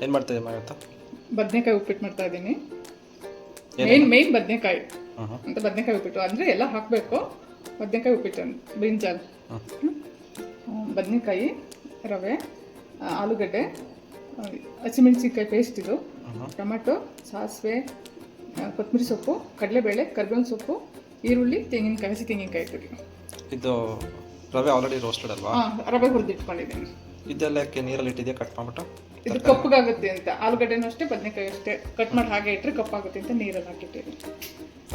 ಏನು ಮಾಡ್ತಿದ್ದೀಮ್ಮ ಇವತ್ತು? ಬದನೆಕಾಯಿ ಉಪ್ಪಿಟ್ಟು ಮಾಡ್ತಾ ಇದ್ದೀನಿ. ಮೇನ್ ಬದನೆಕಾಯಿ ಅಂತ ಬದನೆಕಾಯಿ ಉಪ್ಪಿಟ್ಟು ಅಂದರೆ ಎಲ್ಲ ಹಾಕಬೇಕು. ಬದನೆಕಾಯಿ ಉಪ್ಪಿಟ್ಟು ಬ್ರಿಂಜಾಲ್, ಬದನೆಕಾಯಿ, ರವೆ, ಆಲೂಗಡ್ಡೆ, ಹಸಿಮೆಣಸಿನ್ಕಾಯಿ ಪೇಸ್ಟ್, ಇದು ಟೊಮೆಟೊ, ಸಾಸಿವೆ, ಕೊತ್ತಂಬರಿ ಸೊಪ್ಪು, ಕಡಲೆಬೇಳೆ, ಕರಿಬೇವಿನ ಸೊಪ್ಪು, ಈರುಳ್ಳಿ, ತೆಂಗಿನಕಾಯಿ, ಹಸಿ ತೆಂಗಿನಕಾಯಿ ಇಟ್ಟಿದ್ದೀನಿ. ಇದು ರವೆ ಆಲ್ರೆಡಿ ರೋಸ್ಟೆಡ್ ಅಲ್ವಾ? ರವೆ ಹುರಿದಿಟ್ಕೊಂಡಿದ್ದೀನಿ. ಇದೆಲ್ಲ ಯಾಕೆ ನೀರಲ್ಲಿ ಇಟ್ಟಿದೆಯಾ ಕಟ್ ಮಾಡ್ಬಿಟ್ಟು? ಇದು ಕಪ್ಪಗಾಗುತ್ತೆ ಅಂತ. ಆಲೂಗಡ್ಡೆನೂ ಅಷ್ಟೇ, ಬದನೆಕಾಯಿ ಅಷ್ಟೇ ಕಟ್ ಮಾಡಿ ಹಾಗೆ ಇಟ್ಟರೆ ಕಪ್ಪಾಗುತ್ತೆ ಅಂತ ನೀರಲ್ಲಿ ಹಾಕಿಟ್ಟಿದ್ದೀನಿ.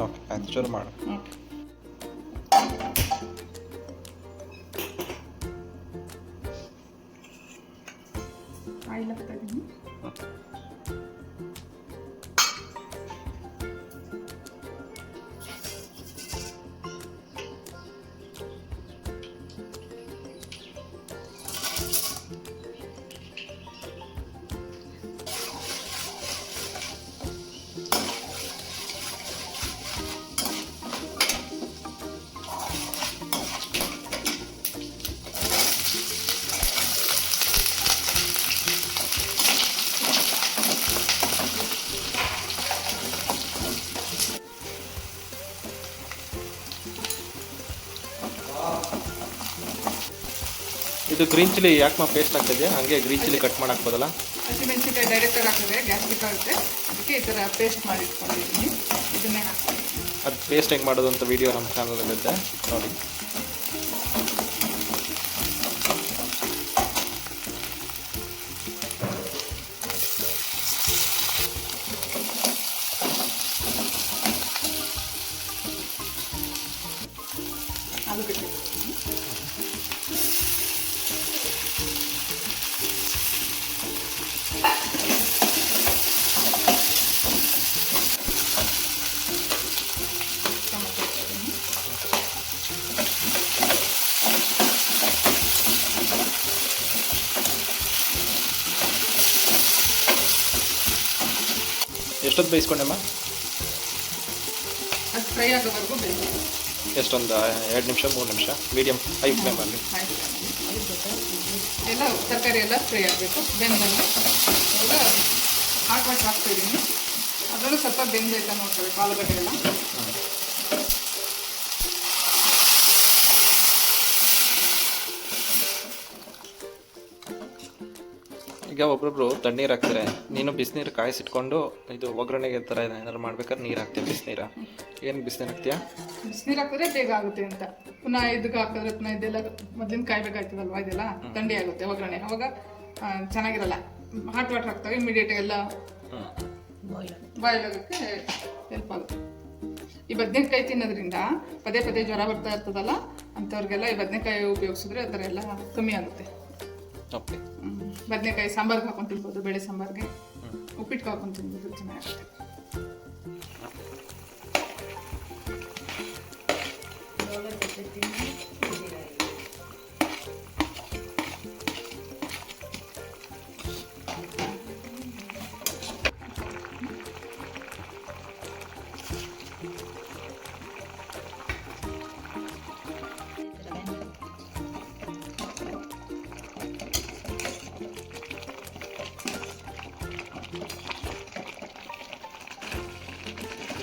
ಓಕೆ, ಆಯ್ತು, ಶುರು ಮಾಡು. ಆಯಿಲ್ ಹಾಕ್ತಾ ಇದ್ದೀನಿ. ಇದು ಗ್ರೀನ್ ಚಿಲ್ಲಿ ಯಾಕೆ ಪೇಸ್ಟ್ ಆಗ್ತಿದೆ? ಹಾಗೆ ಗ್ರೀನ್ ಚಿಲ್ಲಿ ಕಟ್ ಮಾಡಿ ಹಾಕ್ಬೋದಲ್ಲ? ಹಸಿಮೆಣಸಿನ್ಕಾಯಿ ಡೈರೆಕ್ಟಾಗಿ ಹಾಕಿದ್ರೆ ಗ್ಯಾಸ್ಟ್ರಿಕ್ ಆಗುತ್ತೆ, ಅದಕ್ಕೆ ಈ ಥರ ಪೇಸ್ಟ್ ಮಾಡಿ ಇಟ್ಕೊಂಡಿದ್ದೀನಿ. ಇದನ್ನೇ ಹಾಕ್ತೀನಿ. ಅದು ಪೇಸ್ಟ್ ಹೆಂಗೆ ಮಾಡೋದು ಅಂತ ವಿಡಿಯೋ ನಮ್ಮ ಚಾನಲಲ್ಲಿದೆ, ನೋಡಿ. ಆಲೂಗಡ್ಡೆ, ಎಷ್ಟೊತ್ತು ಬೇಯಿಸ್ಕೊಂಡೆಮ್ಮ? ಅದು ಫ್ರೈ ಆಗೋವರೆಗೂ ಬೇಯಿಸಿ. ಎಷ್ಟೊಂದು 2 ನಿಮಿಷ 3 ನಿಮಿಷ ಮೀಡಿಯಮ್ ಹೈ ಫ್ಲೇಮಲ್ಲಿ? ಎಲ್ಲ ತರಕಾರಿ ಎಲ್ಲ ಫ್ರೈ ಆಗಬೇಕು. ಬೆಂದಲ್ಲಿ ಎಲ್ಲ ಹಾಟ್ ವಾಟರ್ ಹಾಕ್ತಾಯಿದ್ದೀನಿ. ಅದರಲ್ಲೂ ಸ್ವಲ್ಪ ಬೆಂದೈತ ನೋಡ್ಕೋಬೇಕು ಆಲೂಗಡ್ಡೆ ಎಲ್ಲ. ಈಗ ಒಬ್ಬೊಬ್ರು ತಣ್ಣೀರು ಹಾಕ್ತಾರೆ, ನೀನು ಬಿಸಿನೀರು ಕಾಯಿಸಿಟ್ಕೊಂಡು ಇದು ಒಗ್ಗರಣೆಗೆ ಥರ ಏನಾದ್ರು ಮಾಡ್ಬೇಕಾದ್ರೆ ನೀರು ಹಾಕ್ತೀಯ? ಬಿಸಿನೀರು ಏನು ಬಿಸಿನೀರು ಹಾಕ್ತೀಯಾ? ಬಿಸಿನೀರು ಹಾಕಿದ್ರೆ ಬೇಗ ಆಗುತ್ತೆ ಅಂತ. ಪುನಃ ಇದಕ್ಕೆ ಹಾಕಿದ್ರೆ ಪುನಃ ಇದೆಲ್ಲ ಮೊದಲಿನ ಕಾಯ್ಬೇಕಾಗ್ತದಲ್ವಾ, ಇದೆಲ್ಲ ಥಂಡಿ ಆಗುತ್ತೆ ಒಗ್ಗರಣೆ, ಅವಾಗ ಚೆನ್ನಾಗಿರಲ್ಲ. ಹಾಟ್ ವಾಟರ್ ಹಾಕ್ತಾರೆ, ಇಮಿಡಿಯೇಟ್ ಎಲ್ಲ ಬಾಯ್ಲ್ ಆಗೋಕ್ಕೆ ಹೆಲ್ಪ್ ಆಗುತ್ತೆ. ಈ ಬದನೆಕಾಯಿ ತಿನ್ನೋದ್ರಿಂದ ಪದೇ ಪದೇ ಜ್ವರ ಬರ್ತಾ ಇರ್ತದಲ್ಲ ಅಂಥವ್ರಿಗೆಲ್ಲ ಈ ಬದನೆಕಾಯಿ ಉಪಯೋಗಿಸಿದ್ರೆ ಆ ಥರ ಎಲ್ಲ ಕಮ್ಮಿ ಆಗುತ್ತೆ. ಓಕೆ, ಬದನೆಕಾಯಿ ಸಾಂಬಾರ್ಗೆ ಹಾಕೊಂಡು ತಿನ್ಬೋದು, ಬೇಳೆ ಸಾಂಬಾರ್ಗೆ, ಉಪ್ಪಿಟ್ಟು ಹಾಕೊಂಡು ತಿನ್ಬೋದು, ಚೆನ್ನಾಗಿರುತ್ತೆ.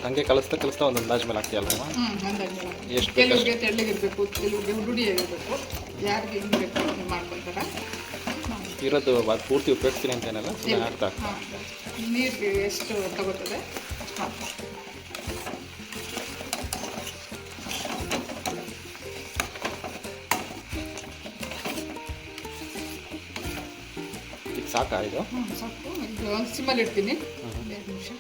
ಹಂಗೆ ಕಲಿಸ್ತಾ ಒಂದು ಅಂದಾಜು ಮೇಲೆ ಹಾಕ್ತೀಯಲ್ಲ? ಎಷ್ಟು ಕೆಲವ್ರಿಗೆ ತೆಳ್ಳಗಿರಬೇಕು, ಕೆಲವ್ರಿಗೆ ಹುಡುಡಿಯಾಗಿರಬೇಕು, ಯಾರಿಗೆ ಹಿಂಗೆ ಬೇಕು ಹಿಂಗೆ ಮಾಡ್ಕೊತಾರೆ. ಇರೋದು ಅದು ಪೂರ್ತಿ ಉಪಯೋಗಿಸ್ತೀನಿ ಅಂತೇನಲ್ಲ, ಸುಮ್ಮನೆ ಹಾಕ್ತಾ ನೀರಿಗೆ ಎಷ್ಟು ತಗೋತದೆ ಅಷ್ಟು. ಇದು ಸಾಕಾ? ಇದು ಸಾಕು. ಇದು ಸಿಮ್ಮಲ್ಲಿ ಇಡ್ತೀನಿ 2 ನಿಮಿಷ.